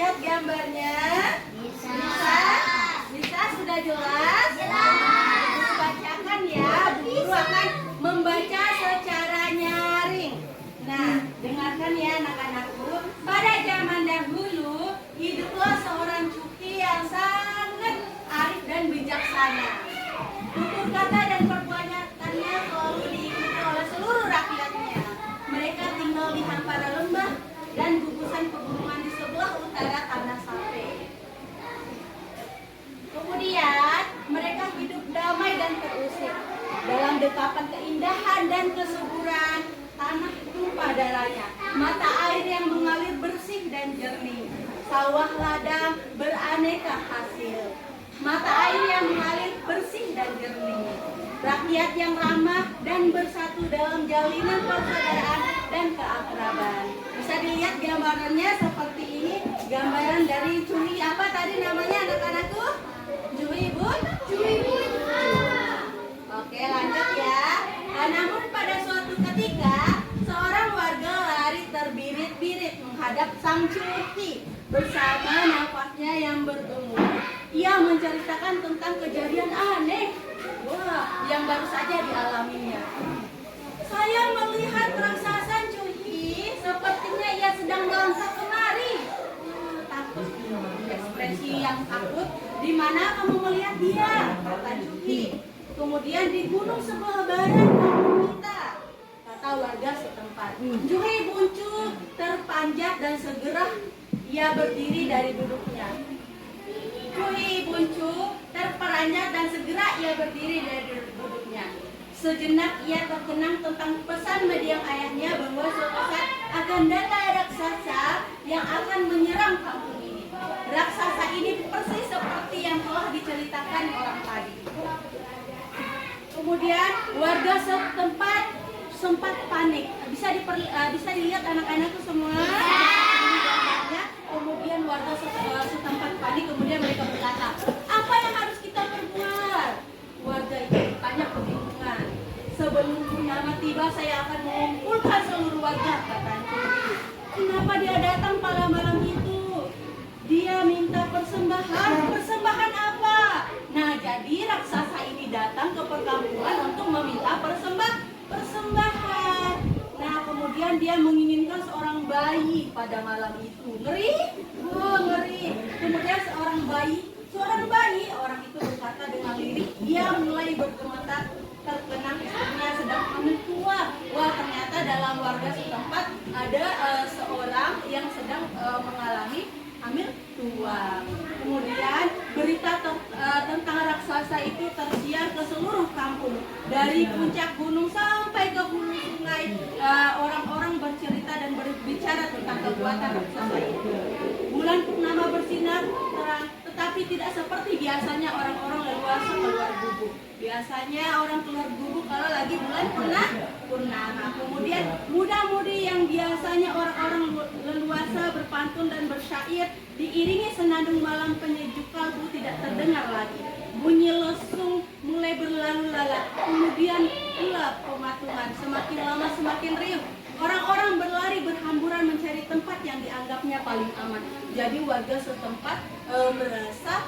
lihat gambarnya? Bisa. Bisa sudah jelas? Ibu bacakan ya. Bu Guru akan membaca secara nyaring. Nah, dengarkan ya anak-anakku. Pada zaman dahulu, hiduplah seorang cuki yang sangat arif dan bijaksana. Tutur kata dan perbuatannya selalu diikuti oleh seluruh rakyatnya. Mereka tinggal di hampara lembah dan gugusan pegunungan di sebelah utara tanah Sape. Kemudian mereka hidup damai dan terusik dalam dekapan keindahan dan kesuburan tanah tumpah darahnya, mata air yang mengalir bersih dan jernih, sawah ladang beraneka hasil, mata air yang mengalir bersih dan jernih, rakyat yang ramah dan bersatu dalam jalinan persaudaraan dan keakraban. Bisa dilihat gambarannya seperti ini, gambaran dari cumi apa tadi namanya anak-anakku? Cumi bun? Cumi bun. Oke, lanjut ya. Namun pada suatu ketika, seorang warga lari terbirit-birit menghadap sang cuki bersama nafasnya yang berumur. Ia menceritakan tentang kejadian aneh yang baru saja dialaminya. Saya melihat raksasa cuki, sepertinya ia sedang melangkah kemari. Takut, ekspresi yang takut. Di mana kamu melihat dia? Kata cuki. Kemudian di gunung sebelah barat kampung kita, kata warga setempat. Cuki muncul terpanjat dan segera ia berdiri dari duduknya. Cuki muncul terperanjat dan segera ia berdiri dari duduknya. Sejenak ia terkenang tentang pesan mendiang ayahnya bahwa suatu saat akan datang raksasa yang akan menyerang kampung ini. Raksasa ini persis seperti yang telah diceritakan orang tadi. Kemudian warga setempat sempat panik. Bisa dilihat anak-anakku semua. Kemudian warga setempat panik. Kemudian mereka berkata, apa yang harus kita perbuat? Warga itu bertanya kebingungan. Sebelum purnama tiba, saya akan mengumpulkan seluruh warga, kata Cuki. Kenapa dia datang pada malam itu? Dia minta persembahan. Persembahan apa? Nah, jadi raksasa ini datang ke perkampungan untuk meminta persembahan. Nah, kemudian dia menginginkan seorang bayi pada malam itu. Ngeri? Ngeri. Kemudian seorang bayi, orang itu berkata dengan lirik, dia mulai bergemetar terkenang istrinya sedang hamil tua. Wah, ternyata dalam warga setempat ada seorang yang sedang mengalami hamil tua. Kemudian berita tentang raksasa itu tersiar ke seluruh kampung. Dari puncak gunung sampai ke hulu sungai, orang-orang bercerita dan berbicara tentang kekuatan raksasa itu. Bulan purnama bersinar terang, tetapi tidak seperti biasanya orang-orang leluasa keluar gubuk. Biasanya orang keluar gubuk kalau lagi bulan purnama. Kemudian muda-mudi yang biasanya orang-orang leluasa berpantun dan bersyair, diiringi senandung malam penyejuk kalbu tidak terdengar lagi. Bunyi lesung mulai berlalu lalang, kemudian gelap pematungan, semakin lama semakin riuh. Orang-orang berlari berhamburan mencari tempat yang dianggapnya paling aman. Jadi warga setempat merasa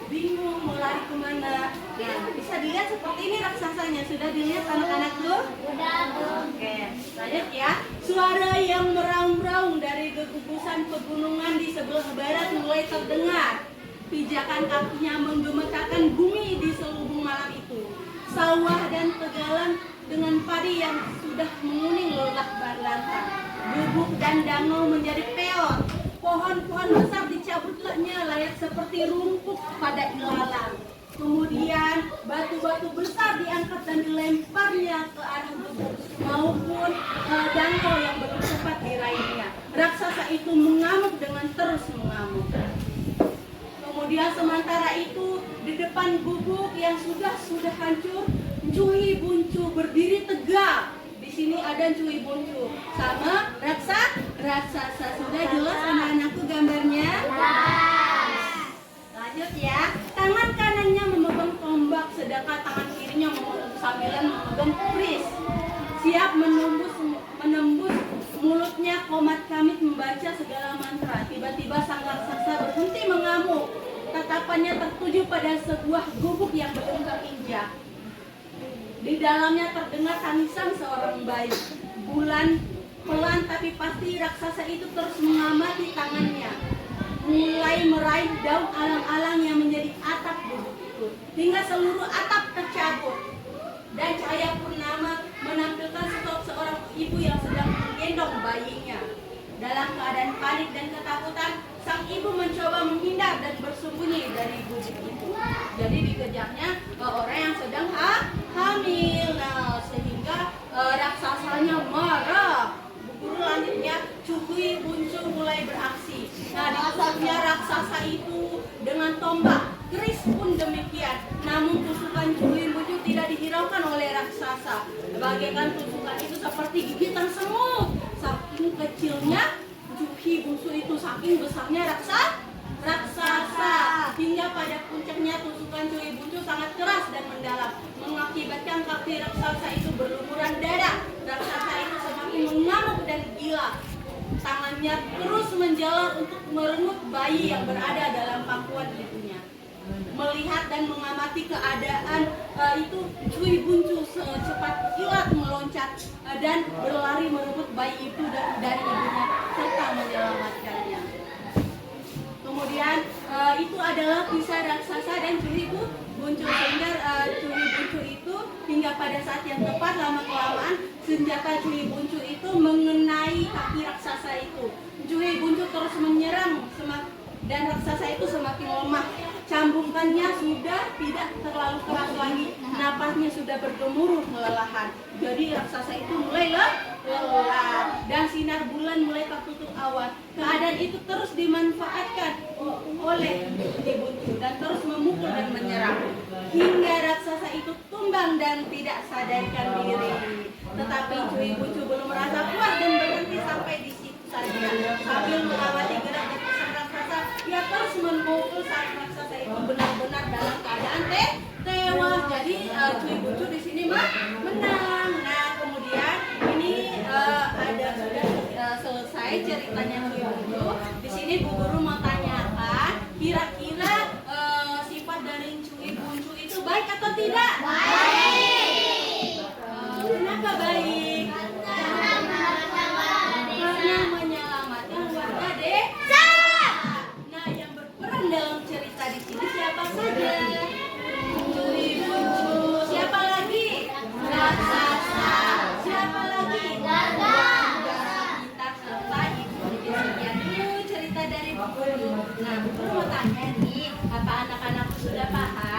bingung mau lari kemana. Nah, bisa dilihat seperti ini raksasanya. Sudah dilihat anak-anakku? Udah. Oke, lanjut ya. Suara yang meraung-raung dari gugusan pegunungan di sebelah barat mulai terdengar. Pijakan kakinya menggemetarkan bumi di selubung malam itu. Sawah dan tegalan dengan padi yang sudah menguning lelah berlantang. Gubuk dan danau menjadi peot. Pohon-pohon besar dicabutnya layaknya seperti rumput pada ilalang. Kemudian batu-batu besar diangkat dan dilemparnya ke arah gubuk maupun danau yang bercepat diraihnya. Raksasa itu mengamuk dengan terus mengamuk. Kemudian sementara itu di depan gubuk yang sudah hancur, Cuy Buncu berdiri tegak. Di sini ada Cuy Buncu sama raksasa. Sudah jelas anak-anakku gambarnya? Lanjut ya. Tangan kanannya memegang tombak, sedangkan tangan kirinya sambilan memegang keris. Siap menembus mulutnya komat kamit membaca segala mantra. Tiba-tiba sang matanya tertuju pada sebuah gubuk yang belum terinjak. Di dalamnya terdengar tangisan seorang bayi. Bulan pelan tapi pasti raksasa itu terus mengamati tangannya, mulai meraih daun alang-alang yang menjadi atap gubuk itu, hingga seluruh atap tercabut. Dan cahaya purnama menampilkan sosok seorang ibu yang sedang menggendong bayinya. Dalam keadaan panik dan ketakutan, sang ibu mencoba menghindar dan bersembunyi dari gubuk itu. Jadi dikejarnya orang yang sedang hamil. Nah, sehingga raksasanya marah. Guru lanjutnya, Cui Buncu mulai beraksi. Nah, ditusuknya raksasa itu dengan tombak. Keris pun demikian. Namun tusukan Cui Buncu tidak dihiraukan oleh raksasa. Bagaikan tusukan itu seperti gigitan semut. Saking kecilnya Cui Buncu itu, saking besarnya raksasa. Hingga pada puncaknya tusukan Cui Buncu sangat keras dan mendalam, mengakibatkan kaki raksasa itu berlumuran darah. Raksasa itu semakin mengamuk dan gila. Tangannya terus menjalar untuk merenggut bayi yang berada dalam pangkuan ibunya. Melihat dan mengamati keadaan itu, Cui Buncu secepat kilat meloncat dan berlari merebut bayi itu dari ibunya serta menyelamatkannya. Kemudian itu adalah kisah raksasa dan Cui Buncu. Sehingga Cui Buncu itu hingga pada saat yang tepat, lama kelamaan senjata Cui Buncu itu mengenai kaki raksasa itu. Cui Buncu terus menyerang dan raksasa itu semakin lemah. Cambungkannya sudah tidak terlalu keras lagi, napasnya sudah bergemuruh kelelahan. Jadi raksasa itu mulai lelah dan sinar bulan mulai tertutup awan. Keadaan itu terus dimanfaatkan oleh Cui Buncu dan terus memukul dan menyerang hingga raksasa itu tumbang dan tidak sadarkan diri. Tetapi Cui Buncu belum merasa puas dan berhenti sampai di situ saja. Sambil mengamati gerak dan pesan raksasa, ia terus memukul saat raksasa itu benar-benar dalam keadaan tewas. Jadi Cui Buncu di sini menang. Nah, kemudian ini ada sudah selesai ceritanya Cui Buncu. Di sini Bu Guru mau tanyakan, kira-kira sifat dari Cui Buncu itu baik atau tidak? Baik. Kenapa baik? Karena menyelamatkan warga desa. Nah, yang berperan dalam cerita di sini siapa saja? Cui Buncu. Siapa lagi? Raksasa. Siapa lagi? Garga. Kita selesai. Jadi sekian dulu cerita dari Bu Guru. Nah, Bu Guru mau tanya nih, apa anak-anak sudah paham?